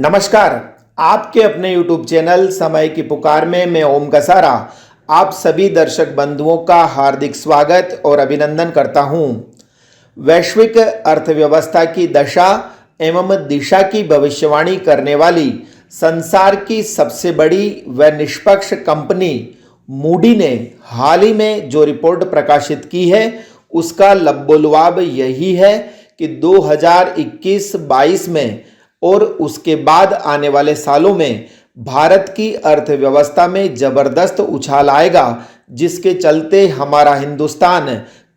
नमस्कार। आपके अपने YouTube चैनल समय की पुकार में मैं ओम कसारा आप सभी दर्शक बंधुओं का हार्दिक स्वागत और अभिनंदन करता हूं। वैश्विक अर्थव्यवस्था की दशा एवं दिशा की भविष्यवाणी करने वाली संसार की सबसे बड़ी व निष्पक्ष कंपनी मूडी ने हाल ही में जो रिपोर्ट प्रकाशित की है उसका लबोलुआब यही है कि 2021-22 में और उसके बाद आने वाले सालों में भारत की अर्थव्यवस्था में जबरदस्त उछाल आएगा, जिसके चलते हमारा हिंदुस्तान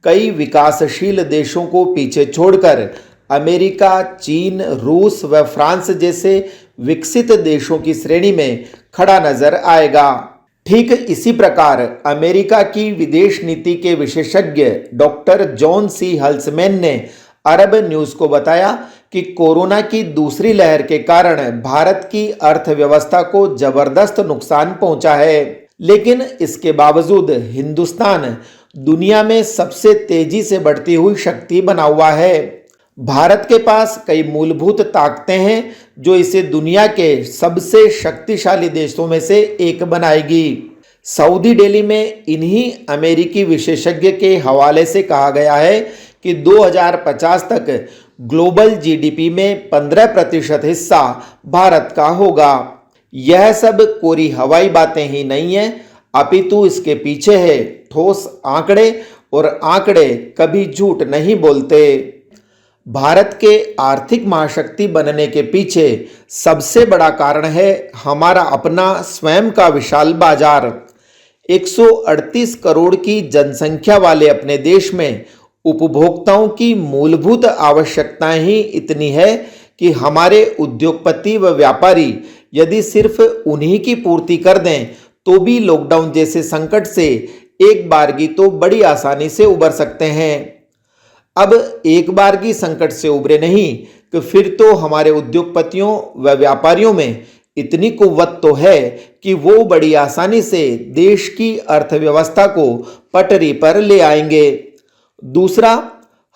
कई विकासशील देशों को पीछे छोड़कर अमेरिका, चीन, रूस व फ्रांस जैसे विकसित देशों की श्रेणी में खड़ा नजर आएगा। ठीक इसी प्रकार अमेरिका की विदेश नीति के विशेषज्ञ डॉक्टर जॉन सी हल्समैन ने अरब न्यूज को बताया कि कोरोना की दूसरी लहर के कारण भारत की अर्थव्यवस्था को जबरदस्त नुकसान पहुंचा है, लेकिन इसके बावजूद हिंदुस्तान दुनिया में सबसे तेजी से बढ़ती हुई शक्ति बना हुआ है। भारत के पास कई मूलभूत ताकतें हैं जो इसे दुनिया के सबसे शक्तिशाली देशों में से एक बनाएगी। सऊदी दिल्ली में इन्हीं अमेरिकी विशेषज्ञ के हवाले से कहा गया है कि 2050 तक ग्लोबल जीडीपी में 15% हिस्सा भारत का होगा। यह सब कोरी हवाई बातें ही नहीं है, अपितु इसके पीछे है ठोस आंकड़े, और आंकड़े कभी झूठ नहीं बोलते। भारत के आर्थिक महाशक्ति बनने के पीछे सबसे बड़ा कारण है हमारा अपना स्वयं का विशाल बाजार। 138 करोड़ की जनसंख्या वाले अपने देश में उपभोक्ताओं की मूलभूत आवश्यकताएं ही इतनी है कि हमारे उद्योगपति व व्यापारी यदि सिर्फ उन्हीं की पूर्ति कर दें तो भी लॉकडाउन जैसे संकट से एक बारगी तो बड़ी आसानी से उबर सकते हैं। अब एक बारगी संकट से उबरे नहीं कि फिर तो हमारे उद्योगपतियों व व्यापारियों में इतनी कुव्वत तो है कि वो बड़ी आसानी से देश की अर्थव्यवस्था को पटरी पर ले आएंगे। दूसरा,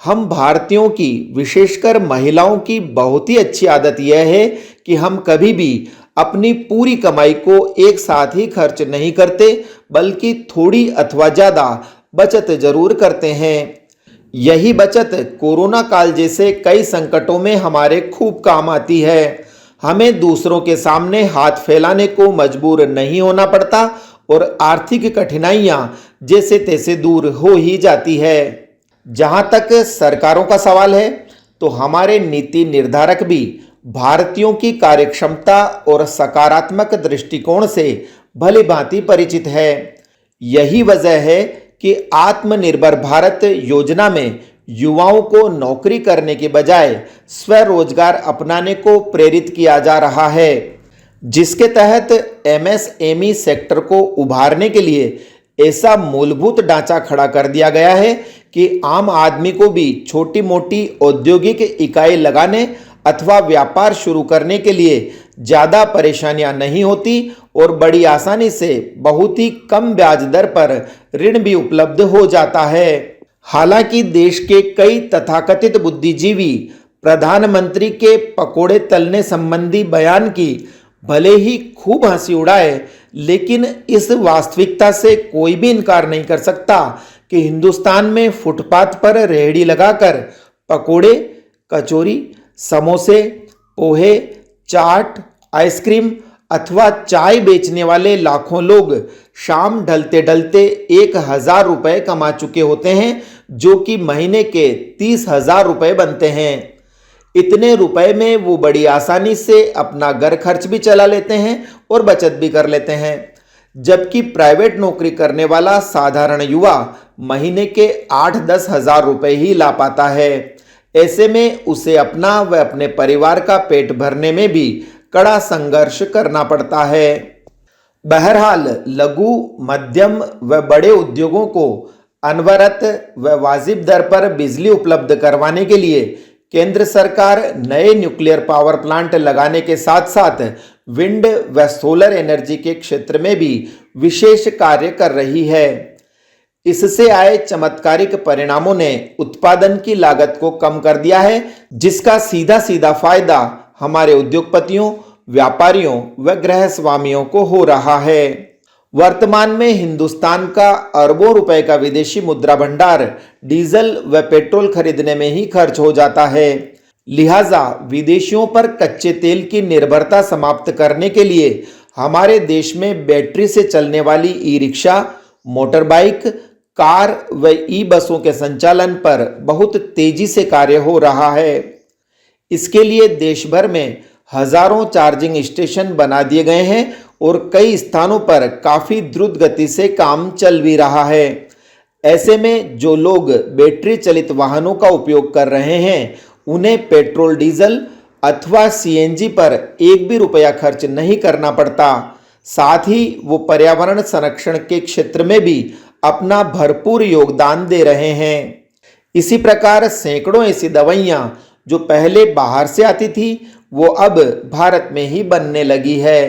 हम भारतीयों की विशेषकर महिलाओं की बहुत ही अच्छी आदत यह है कि हम कभी भी अपनी पूरी कमाई को एक साथ ही खर्च नहीं करते, बल्कि थोड़ी अथवा ज़्यादा बचत जरूर करते हैं। यही बचत कोरोना काल जैसे कई संकटों में हमारे खूब काम आती है। हमें दूसरों के सामने हाथ फैलाने को मजबूर नहीं होना पड़ता और आर्थिक कठिनाइयां जैसे तैसे दूर हो ही जाती है। जहां तक सरकारों का सवाल है तो हमारे नीति निर्धारक भी भारतीयों की कार्यक्षमता और सकारात्मक दृष्टिकोण से भली भांति परिचित है। यही वजह है कि आत्मनिर्भर भारत योजना में युवाओं को नौकरी करने के बजाय स्वरोजगार अपनाने को प्रेरित किया जा रहा है, जिसके तहत एमएसएमई सेक्टर को उभारने के लिए ऐसा मूलभूत ढांचा खड़ा कर दिया गया है कि आम आदमी को भी छोटी मोटी औद्योगिक इकाई लगाने अथवा व्यापार शुरू करने के लिए ज़्यादा परेशानियां नहीं होती और बड़ी आसानी से बहुत ही कम ब्याज दर पर ऋण भी उपलब्ध हो जाता है। हालांकि देश के कई तथाकथित बुद्धिजीवी प्रधानमंत्री के पकोड़े तलने संबंधी बयान की भले ही खूब हंसी उड़ाए, लेकिन इस वास्तविकता से कोई भी इनकार नहीं कर सकता कि हिंदुस्तान में फुटपाथ पर रेहड़ी लगाकर पकोड़े, कचौरी, समोसे, पोहे, चाट, आइसक्रीम अथवा चाय बेचने वाले लाखों लोग शाम ढलते ढलते 1,000 रुपये कमा चुके होते हैं, जो कि महीने के 30,000 रुपये बनते हैं। इतने रुपए में वो बड़ी आसानी से अपना घर खर्च भी चला लेते हैं और बचत भी कर लेते हैं, जबकि प्राइवेट नौकरी करने वाला साधारण युवा महीने के 8-10 हज़ार रुपए ही ला पाता है। ऐसे में उसे अपना व अपने परिवार का पेट भरने में भी कड़ा संघर्ष करना पड़ता है। बहरहाल लघु, मध्यम व बड़े उद्योगों को अनवरत व वाजिब दर पर बिजली उपलब्ध करवाने के लिए केंद्र सरकार नए न्यूक्लियर पावर प्लांट लगाने के साथ साथ विंड व सोलर एनर्जी के क्षेत्र में भी विशेष कार्य कर रही है। इससे आए चमत्कारिक परिणामों ने उत्पादन की लागत को कम कर दिया है, जिसका सीधा सीधा फायदा हमारे उद्योगपतियों व्यापारियों व गृहस्वामियों को हो रहा है। वर्तमान में हिंदुस्तान का अरबों रुपए का विदेशी मुद्रा भंडार डीजल व पेट्रोल खरीदने में ही खर्च हो जाता है। लिहाजा विदेशियों पर कच्चे तेल की निर्भरता समाप्त करने के लिए हमारे देश में बैटरी से चलने वाली e rickshaw, motor bike, car व ई बसों के संचालन पर बहुत तेजी से कार्य हो रहा है। इसके लिए देश भर में हजारों चार्जिंग स्टेशन बना दिए गए हैं और कई स्थानों पर काफी द्रुत गति से काम चल भी रहा है। ऐसे में जो लोग बैटरी चलित वाहनों का उपयोग कर रहे हैं उन्हें पेट्रोल, डीजल अथवा सीएनजी पर एक भी रुपया खर्च नहीं करना पड़ता। साथ ही वो पर्यावरण संरक्षण के क्षेत्र में भी अपना भरपूर योगदान दे रहे हैं। इसी प्रकार सैकड़ों ऐसी दवाइयाँ जो पहले बाहर से आती थी वो अब भारत में ही बनने लगी है।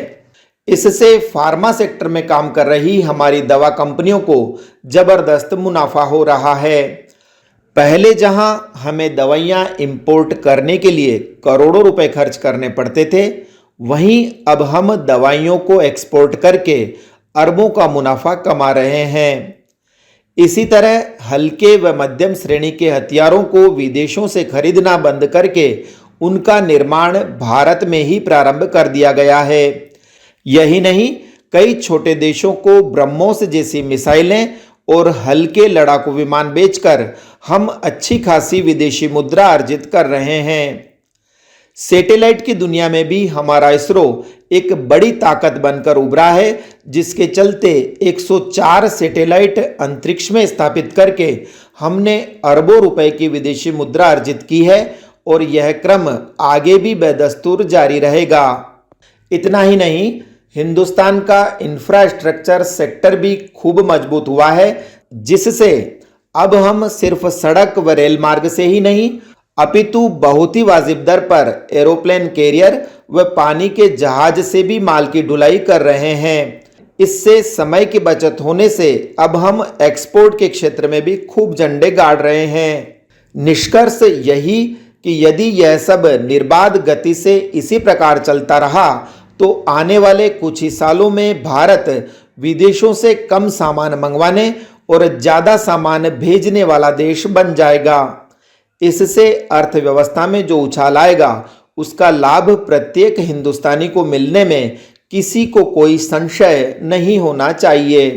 इससे फार्मा सेक्टर में काम कर रही हमारी दवा कंपनियों को जबरदस्त मुनाफा हो रहा है। पहले जहां हमें दवाइयां इंपोर्ट करने के लिए करोड़ों रुपए खर्च करने पड़ते थे, वहीं अब हम दवाइयों को एक्सपोर्ट करके अरबों का मुनाफा कमा रहे हैं। इसी तरह हल्के व मध्यम श्रेणी के हथियारों को विदेशों से खरीदना बंद करके उनका निर्माण भारत में ही प्रारंभ कर दिया गया है। यही नहीं, कई छोटे देशों को ब्रह्मोस जैसी मिसाइलें और हल्के लड़ाकू विमान बेचकर हम अच्छी खासी विदेशी मुद्रा अर्जित कर रहे हैं। सैटेलाइट की दुनिया में भी हमारा इसरो एक बड़ी ताकत बनकर उभरा है, जिसके चलते 104 सैटेलाइट अंतरिक्ष में स्थापित करके हमने अरबों रुपए की विदेशी मुद्रा अर्जित की है और यह क्रम आगे भी बेदस्तूर जारी रहेगा। इतना ही नहीं, हिंदुस्तान का इंफ्रास्ट्रक्चर सेक्टर भी खूब मजबूत हुआ है, जिससे अब हम सिर्फ सड़क व रेल मार्ग से ही नहीं अपितु बहुत ही वाजिब दर पर एरोप्लेन कैरियर व पानी के जहाज से भी माल की ढुलाई कर रहे हैं। इससे समय की बचत होने से अब हम एक्सपोर्ट के क्षेत्र में भी खूब झंडे गाड़ रहे हैं। निष्कर्ष यही कि यदि यह सब निर्बाध गति से इसी प्रकार चलता रहा तो आने वाले कुछ ही सालों में भारत विदेशों से कम सामान मंगवाने और ज़्यादा सामान भेजने वाला देश बन जाएगा। इससे अर्थव्यवस्था में जो उछाल आएगा उसका लाभ प्रत्येक हिंदुस्तानी को मिलने में किसी को कोई संशय नहीं होना चाहिए।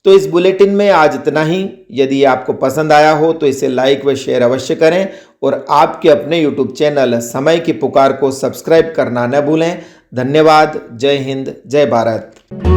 तो इस बुलेटिन में आज इतना ही। यदि आपको पसंद आया हो तो इसे लाइक व शेयर अवश्य करें और आपके अपने यूट्यूब चैनल समय की पुकार को सब्सक्राइब करना न भूलें। धन्यवाद। जय हिंद, जय भारत।